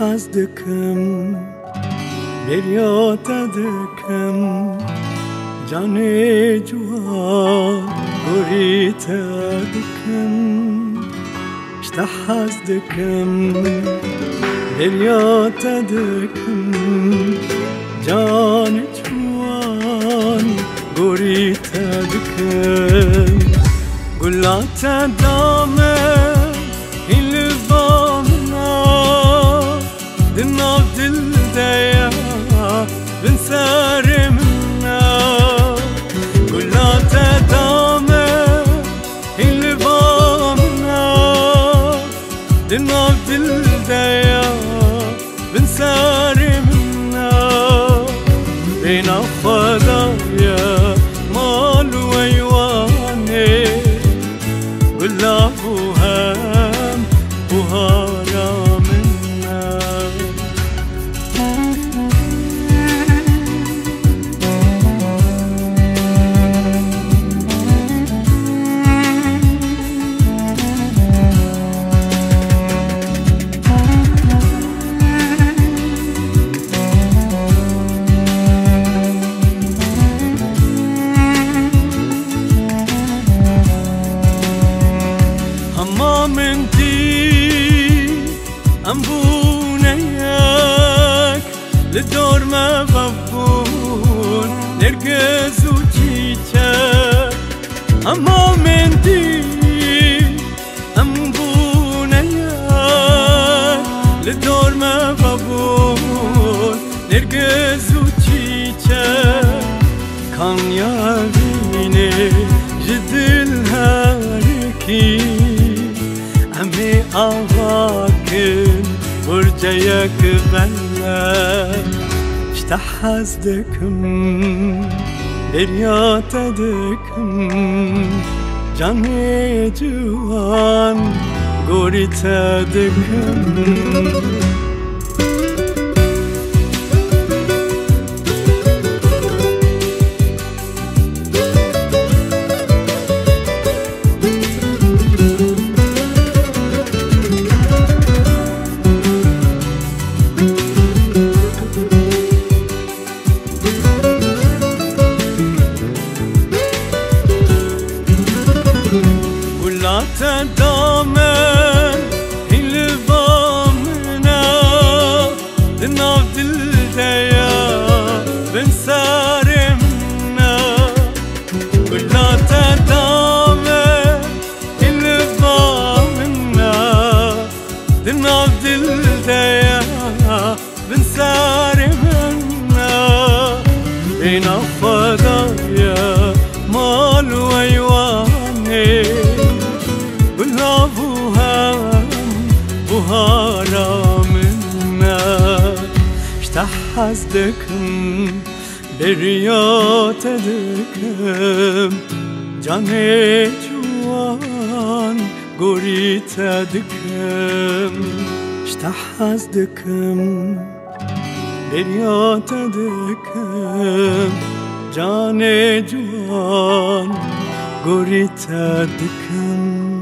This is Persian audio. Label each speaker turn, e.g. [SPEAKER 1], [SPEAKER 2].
[SPEAKER 1] حزدكم بريوت دكم جاني جوان قريت دكم حزدكم بريوت دكم جاني جوان قريت دكم قلت دامن اللي ضامنا دنا بدل ديا بنسار منا قلت دامن اللي ضامنا دنا بدل ديا بنسار منا بين الخلايا مال ويواني ولا بوهام بوهارا منا من دي أمبونيك للدور ما ببون نرقز وجيتك أما من دي أمبونيك للدور ما ببون نرقز وجيتك كان يابيني جدل هاركي أمي أغاكن ورجيك بلا اشتحزدكم بريوت دكم جاني جوان قريت دكم دامن اللي ضامنا دنا بدل ديا بنسار منا ولا دامن اللي ضامنا دنا بدل ديا بنسار منا بين الخلايا مال ويواني بوهارا منا اشتحزدكم بريوت دكم جاني جوان قريت دكم اشتحزدكم بريوت دكم جاني جوان قريت دكم